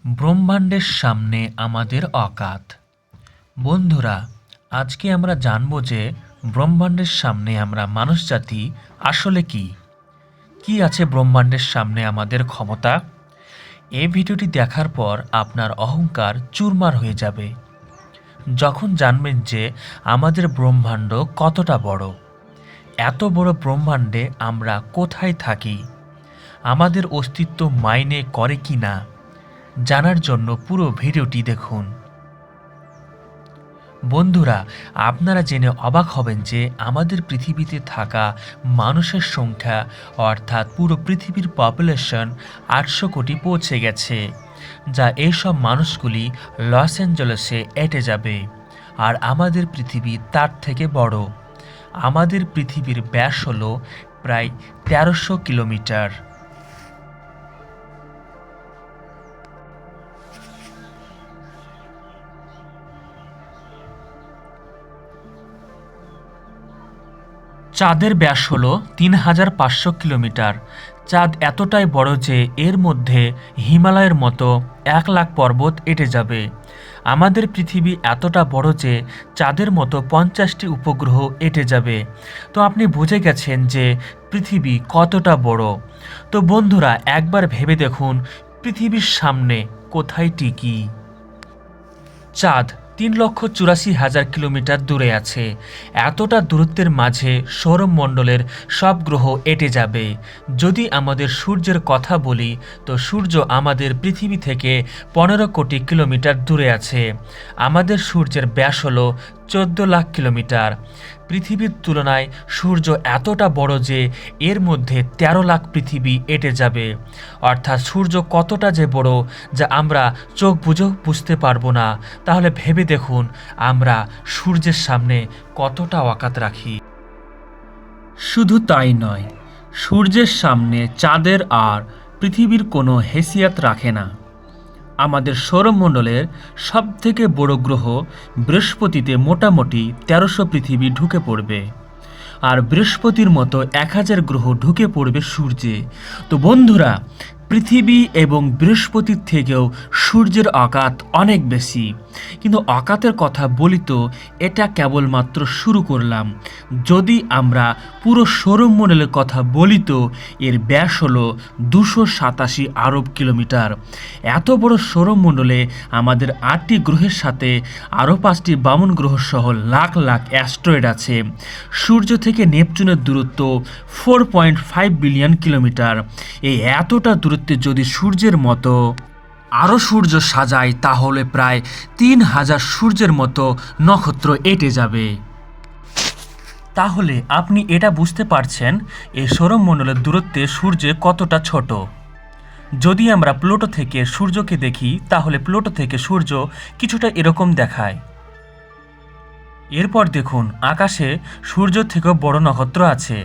ব্রহ্মাণ্ডের সামনে আমাদের অকাত। বন্ধুরা, আজকে আমরা জানব যে ব্রহ্মাণ্ডের সামনে আমরা মানুষজাতি আসলে কি আছে ব্রহ্মাণ্ডের সামনে আমাদের ক্ষমতা। এই ভিডিওটি দেখার পর আপনার অহংকার চুরমার হয়ে যাবে যখন জানবেন যে আমাদের ব্রহ্মাণ্ড কতটা বড়। এত বড় ব্রহ্মাণ্ডে আমরা কোথায় থাকি, আমাদের অস্তিত্ব মাইনে করে কি না, জানার জন্য পুরো ভিডিওটি দেখুন। বন্ধুরা, আপনারা জেনে অবাক হবেন যে আমাদের পৃথিবীতে থাকা মানুষের সংখ্যা অর্থাৎ পুরো পৃথিবীর পপুলেশন 800 কোটি পৌঁছে গেছে, যা এইসব মানুষগুলি লস অ্যাঞ্জেলেসে এঁটে যাবে। আর আমাদের পৃথিবী তার থেকে বড়। আমাদের পৃথিবীর ব্যাস হলো প্রায় 1300 কিলোমিটার। চাঁদের ব্যাস হল 3500 কিলোমিটার। চাঁদ এতটাই বড় যে এর মধ্যে হিমালয়ের মতো 1 লাখ পর্বত এঁটে যাবে। আমাদের পৃথিবী এতটা বড় যে চাঁদের মতো 50টি উপগ্রহ এঁটে যাবে। তো আপনি বুঝে গেছেন যে পৃথিবী কতটা বড়। তো বন্ধুরা, একবার ভেবে দেখুন পৃথিবীর সামনে কোথায় টিকি। চাঁদ 3,84,000 কিলোমিটার দূরে আছে। এতটা দূরত্বের মাঝে সৌরমণ্ডলের সব গ্রহ এঁটে যাবে। যদি আমাদের সূর্যের কথা বলি, তো সূর্য আমাদের পৃথিবী থেকে 15 কোটি কিলোমিটার দূরে আছে। আমাদের সূর্যের ব্যাস হলো 14 লাখ কিলোমিটার। পৃথিবীর তুলনায় সূর্য এতটা বড় যে এর মধ্যে 13 লাখ পৃথিবী এঁটে যাবে। অর্থাৎ সূর্য কতটা যে বড় যা আমরা চোখ বুঝেও বুঝতে পারবো না। তাহলে ভেবে দেখুন আমরা সূর্যের সামনে কতটা অকাত রাখি। শুধু তাই নয়, সূর্যের সামনে চাঁদের আর পৃথিবীর কোনো হেসিয়াত রাখে না। আমাদের সৌরমণ্ডলের সবথেকে বড় গ্রহ বৃহস্পতিতে মোটামুটি 1300 পৃথিবী ঢুকে পড়বে, আর বৃহস্পতির মতো 1000 গ্রহ ঢুকে পড়বে সূর্যে। তো বন্ধুরা, পৃথিবী এবং বৃহস্পতির থেকেও সূর্যের অকাত অনেক বেশি। কিন্তু অকাতের কথা বলি তো এটা কেবলমাত্র শুরু করলাম। যদি আমরা পুরো সৌরমণ্ডলের কথা বলি তো এর ব্যাস হলো 287 আরব কিলোমিটার। এত বড় সৌরমণ্ডলে আমাদের 8টি গ্রহের সাথে আরও 5টি বামন গ্রহ সহ লাখ লাখ অ্যাস্ট্রয়েড আছে। সূর্য থেকে নেপচুনের দূরত্ব 4.5 বিলিয়ন কিলোমিটার। এই এতটা দূরত্বে যদি সূর্যের মতো আরও সূর্য সাজায়, তাহলে প্রায় 3000 সূর্যের মতো নক্ষত্র এঁটে যাবে। তাহলে আপনি এটা বুঝতে পারছেন এই সৌরমণ্ডলের দূরত্বে সূর্য কতটা ছোট। যদি আমরা প্লুটো থেকে সূর্যকে দেখি, তাহলে প্লুটো থেকে সূর্য কিছুটা এরকম দেখায়। এরপর দেখুন আকাশে সূর্য থেকেও বড় নক্ষত্র আছে।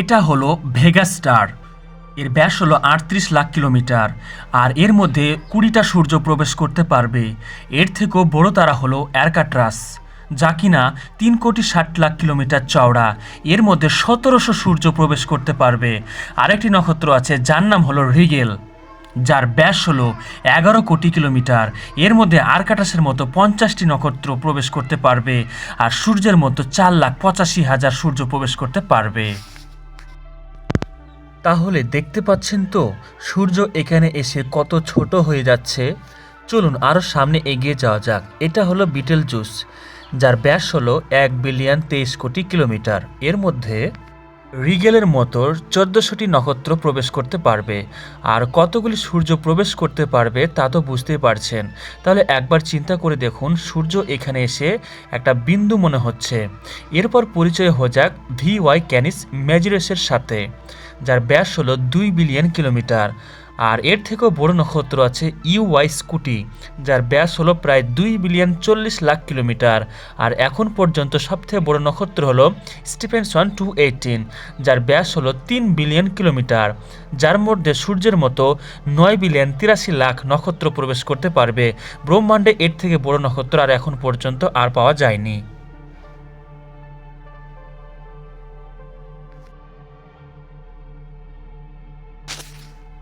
এটা হলো ভেগা স্টার। এর ব্যাস হলো 38 লাখ কিলোমিটার, আর এর মধ্যে 20টা সূর্য প্রবেশ করতে পারবে। এর থেকেও বড় তারা হলো অ্যারকাট্রাস, যা কিনা 3,60,00,000 কিলোমিটার চওড়া। এর মধ্যে 1700 সূর্য প্রবেশ করতে পারবে। আরেকটি নক্ষত্র আছে যার নাম হলো রিগেল, যার ব্যাস হলো 11 কোটি কিলোমিটার। এর মধ্যে আরকাটাসের মতো 50টি নক্ষত্র প্রবেশ করতে পারবে, আর সূর্যের মতো 4,85,000 সূর্য প্রবেশ করতে পারবে। তাহলে দেখতে পাচ্ছেন তো সূর্য এখানে এসে কত ছোট হয়ে যাচ্ছে। চলুন আরও সামনে এগিয়ে যাওয়া যাক। এটা হলো বিটেলজুস, যার ব্যাস হলো 1,23,00,00,000 কিলোমিটার। এর মধ্যে রিগেলের মতো 1400টি নক্ষত্র প্রবেশ করতে পারবে। আর কতগুলি সূর্য প্রবেশ করতে পারবে তা তো বুঝতেই পারছেন। তাহলে একবার চিন্তা করে দেখুন, সূর্য এখানে এসে একটা বিন্দু মনে হচ্ছে। এরপর পরিচয় হয়ে যাক VY ক্যানিস মেজরেসের সাথে, যার ব্যাস হলো 2 বিলিয়ন কিলোমিটার। আর এর থেকেও বড় নক্ষত্র আছে ইউওয়াই স্কুটি, যার ব্যাস হলো প্রায় 2,40,00,000 কিলোমিটার। আর এখন পর্যন্ত সবথেকে বড় নক্ষত্র হলো স্টিফেনসন 218, যার ব্যাস হলো 3 বিলিয়ন কিলোমিটার, যার মধ্যে সূর্যের মতো 9,83,00,000 নক্ষত্র প্রবেশ করতে পারবে। ব্রহ্মাণ্ডে এর থেকে বড় নক্ষত্র আর এখন পর্যন্ত আর পাওয়া যায়নি।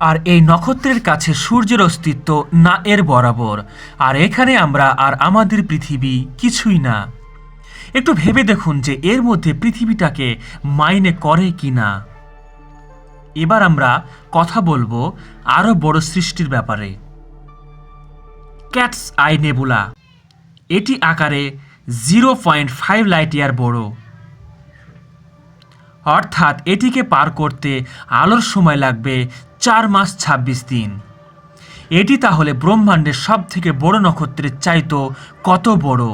আর এই নক্ষত্রের কাছে সূর্যের অস্তিত্ব না এর বরাবর, আর এখানে আমরা আর আমাদের পৃথিবী কিছুই না। একটু ভেবে দেখুন যে এর মধ্যে পৃথিবীটাকে মাইনে করে কি না। এবার আমরা কথা বলবো আরও বড় সৃষ্টির ব্যাপারে। ক্যাটস আই নেবুলা, এটি আকারে 0.5 লাইট ইয়ার বড়, অর্থাৎ এটিকে পার করতে আলোর সময় লাগবে 4 মাস 26 দিন। এটি তাহলে ব্রহ্মাণ্ডের সব থেকে বড় নক্ষত্রের চাইতো কত বড়?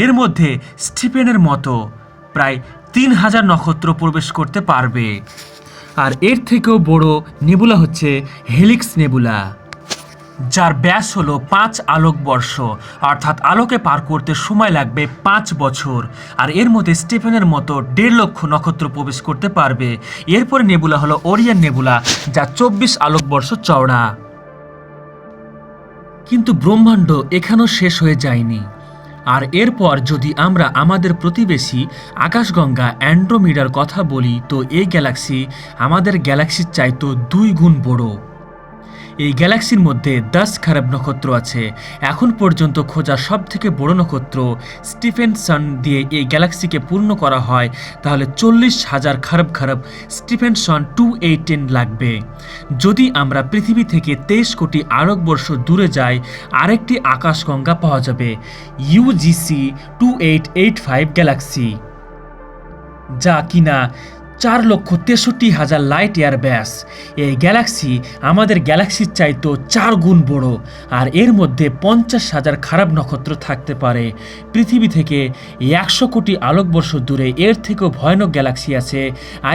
এর মধ্যে স্টিফেনের মতো প্রায় 3,000 নক্ষত্র প্রবেশ করতে পারবে। আর এর থেকেও বড় নেবুলা হচ্ছে হেলিক্স নেবুলা, যার ব্যাস হলো 5 আলোকবর্ষ, অর্থাৎ আলোকে পার করতে সময় লাগবে 5 বছর। আর এর মধ্যে স্টিফেনের মতো 1.5 লক্ষ নক্ষত্র প্রবেশ করতে পারবে। এরপরে নেবুলা হলো ওরিয়ন নেবুলা, যা 24 আলোকবর্ষ চওড়া। কিন্তু ব্রহ্মাণ্ড এখানেও শেষ হয়ে যায়নি। আর এরপর যদি আমরা আমাদের প্রতিবেশী আকাশগঙ্গা অ্যান্ড্রোমিডার কথা বলি, তো এই গ্যালাক্সি আমাদের গ্যালাক্সির চাইতো 2 গুণ বড়। এই গ্যালাক্সির মধ্যে 10 খারাপ নক্ষত্র আছে। এখন পর্যন্ত খোঁজা সব থেকে বড় নক্ষত্র স্টিফেনসন দিয়ে এই গ্যালাক্সিকে পূর্ণ করা হয়, তাহলে 40,000 খারাপ স্টিফেনসন 218 লাগবে। যদি আমরা পৃথিবী থেকে 23 কোটি আলোকবর্ষ দূরে যাই, আরেকটি আকাশগঙ্গা পাওয়া যাবে, UGC 2885 গ্যালাক্সি, যা কিনা 4,63,000 লাইট ইয়ার ব্যাস। এই গ্যালাক্সি আমাদের গ্যালাক্সির চাইতো 4 গুণ বড়। আর এর মধ্যে 50,000 খারাপ নক্ষত্র থাকতে পারে। পৃথিবী থেকে 100 কোটি আলোকবর্ষ দূরে এর থেকেও ভয়ানক গ্যালাক্সি আছে,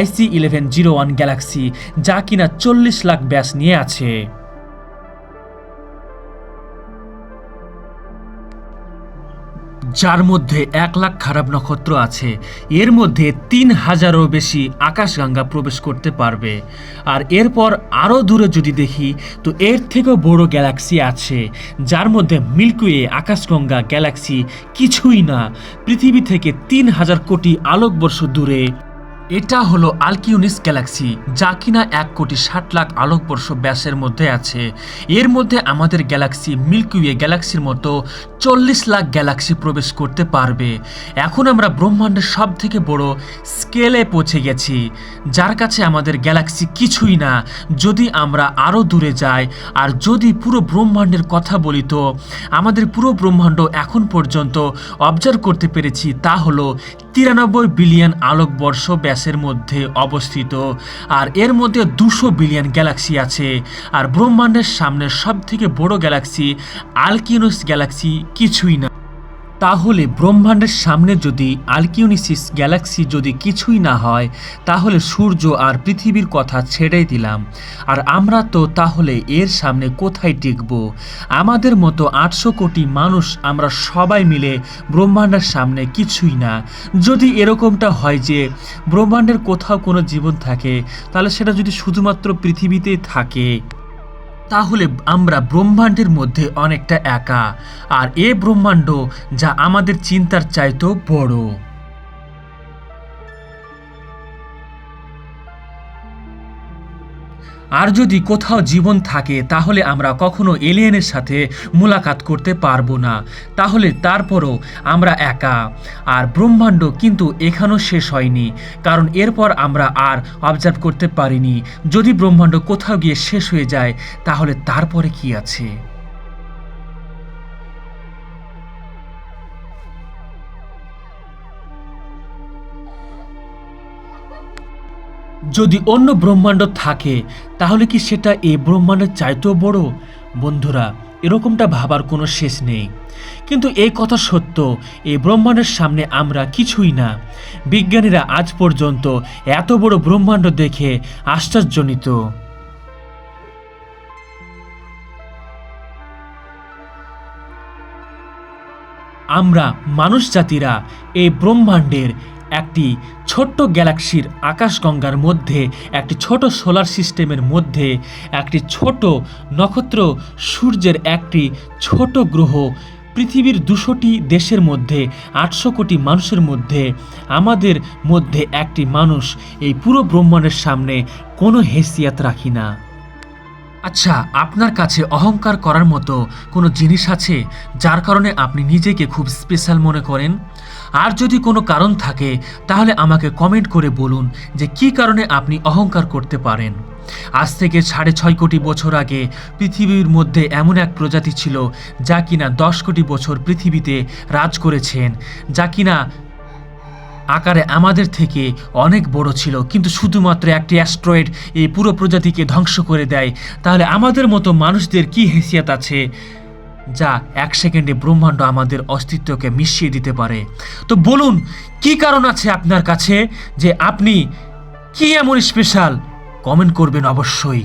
IC 1101 গ্যালাক্সি, যা কিনা 40 লাখ ব্যাস নিয়ে আছে। যার মধ্যে 1 লাখ খারাপ নক্ষত্র আছে। এর মধ্যে 3,000-এরও বেশি আকাশগঙ্গা প্রবেশ করতে পারবে। আর এরপর আরও দূরে যদি দেখি, তো এর থেকেও বড় গ্যালাক্সি আছে, যার মধ্যে মিল্কি ওয়ে আকাশগঙ্গা গ্যালাক্সি কিছুই না, পৃথিবী থেকে 3,000 কোটি আলোকবর্ষ দূরে। এটা হলো আলকিউনিস গ্যালাক্সি, যা কিনা 1,60,00,000 আলোকবর্ষ ব্যাসের মধ্যে আছে। এর মধ্যে আমাদের গ্যালাক্সি মিল্কি ওয়ে গ্যালাক্সির মতো 40 লাখ গ্যালাক্সি প্রবেশ করতে পারবে। এখন আমরা ব্রহ্মাণ্ডের সব থেকে বড় স্কেলে পৌঁছে গেছি, যার কাছে আমাদের গ্যালাক্সি কিছুই না। যদি আমরা আরও দূরে যাই, আর যদি পুরো ব্রহ্মাণ্ডের কথা বলি, তো আমাদের পুরো ব্রহ্মাণ্ড এখন পর্যন্ত অবজার্ভ করতে পেরেছি, তা হলো 93 বিলিয়ন আলোকবর্ষ ব্যাসের মধ্যে অবস্থিত। আর এর মধ্যে 200 বিলিয়ন গ্যালাক্সি আছে। আর ব্রহ্মাণ্ডের সামনে সব থেকে বড় গ্যালাক্সি আলকিউনিস গ্যালাক্সি কিছুই না। তাহলে ব্রহ্মাণ্ডের সামনে যদি আলকিউনিসিস গ্যালাক্সি যদি কিছুই না হয়, তাহলে সূর্য আর পৃথিবীর কথা ছেড়েই দিলাম। আর আমরা তো তাহলে এর সামনে কোথায় টিকব? আমাদের মতো 800 কোটি মানুষ আমরা সবাই মিলে ব্রহ্মাণ্ডের সামনে কিছুই না। যদি এরকমটা হয় যে ব্রহ্মাণ্ডের কোথাও কোনো জীবন থাকে, তাহলে সেটা যদি শুধুমাত্র পৃথিবীতেই থাকে, তাহলে আমরা ব্রহ্মাণ্ডের মধ্যে অনেকটা একা। আর এ ব্রহ্মাণ্ড যা আমাদের চিন্তার চাইতেও বড়। আর যদি কোথাও জীবন থাকে, তাহলে আমরা কখনো এলিয়েনের সাথে মোলাকাত করতে পারবো না। তাহলে তারপরও আমরা একা। আর ব্রহ্মাণ্ড কিন্তু এখানেও শেষ হয়নি, কারণ এরপর আমরা আর অবজার্ভ করতে পারিনি। যদি ব্রহ্মাণ্ড কোথাও গিয়ে শেষ হয়ে যায়, তাহলে তারপরে কি আছে? যদি অন্য ব্রহ্মাণ্ড থাকে, তাহলে কি সেটা এই ব্রহ্মাণ্ডের চাইতেও বড়? বন্ধুরা, এরকমটা ভাবার কোনো শেষ নেই। কিন্তু এই কথা সত্য, এই ব্রহ্মাণ্ডের সামনে আমরা কিছুই না। বিজ্ঞানীরা আজ পর্যন্ত এত বড় ব্রহ্মাণ্ড দেখে আশ্চর্যজনিত। আমরা মানুষ জাতিরা এই ব্রহ্মাণ্ডের একটি ছোট্ট গ্যালাক্সির আকাশগঙ্গার মধ্যে, একটি ছোট সোলার সিস্টেমের মধ্যে, একটি ছোট নক্ষত্র সূর্যের একটি ছোট গ্রহ, পৃথিবীর 200টি দেশের মধ্যে 800 কোটি মানুষের মধ্যে আমাদের মধ্যে একটি মানুষ এই পুরো ব্রহ্মাণ্ডের সামনে কোনো হেসিয়াত রাখি না। আচ্ছা, আপনার কাছে অহংকার করার মতো কোনো জিনিস আছে যার কারণে আপনি নিজেকে খুব স্পেশাল মনে করেন? আর যদি কোনো কারণ থাকে তাহলে আমাকে কমেন্ট করে বলুন যে কী কারণে আপনি অহংকার করতে পারেন। আজ থেকে 6.5 কোটি বছর আগে পৃথিবীর মধ্যে এমন এক প্রজাতি ছিল যা কিনা 10 কোটি বছর পৃথিবীতে রাজ করেছেন, যা কিনা আকারে আমাদের থেকে অনেক বড় ছিল, কিন্তু শুধুমাত্র একটি অ্যাস্ট্রয়েড এই পুরো প্রজাতিকে ধ্বংস করে দেয়। তাহলে আমাদের মতো মানুষদের কি হেসিয়াত আছে যা 1 সেকেন্ডে ব্রহ্মাণ্ড আমাদের অস্তিত্বকে মিশিয়ে দিতে পারে? তো বলুন, কি কারণ আছে আপনার কাছে যে আপনি কি এমন স্পেশাল? কমেন্ট করবেন অবশ্যই।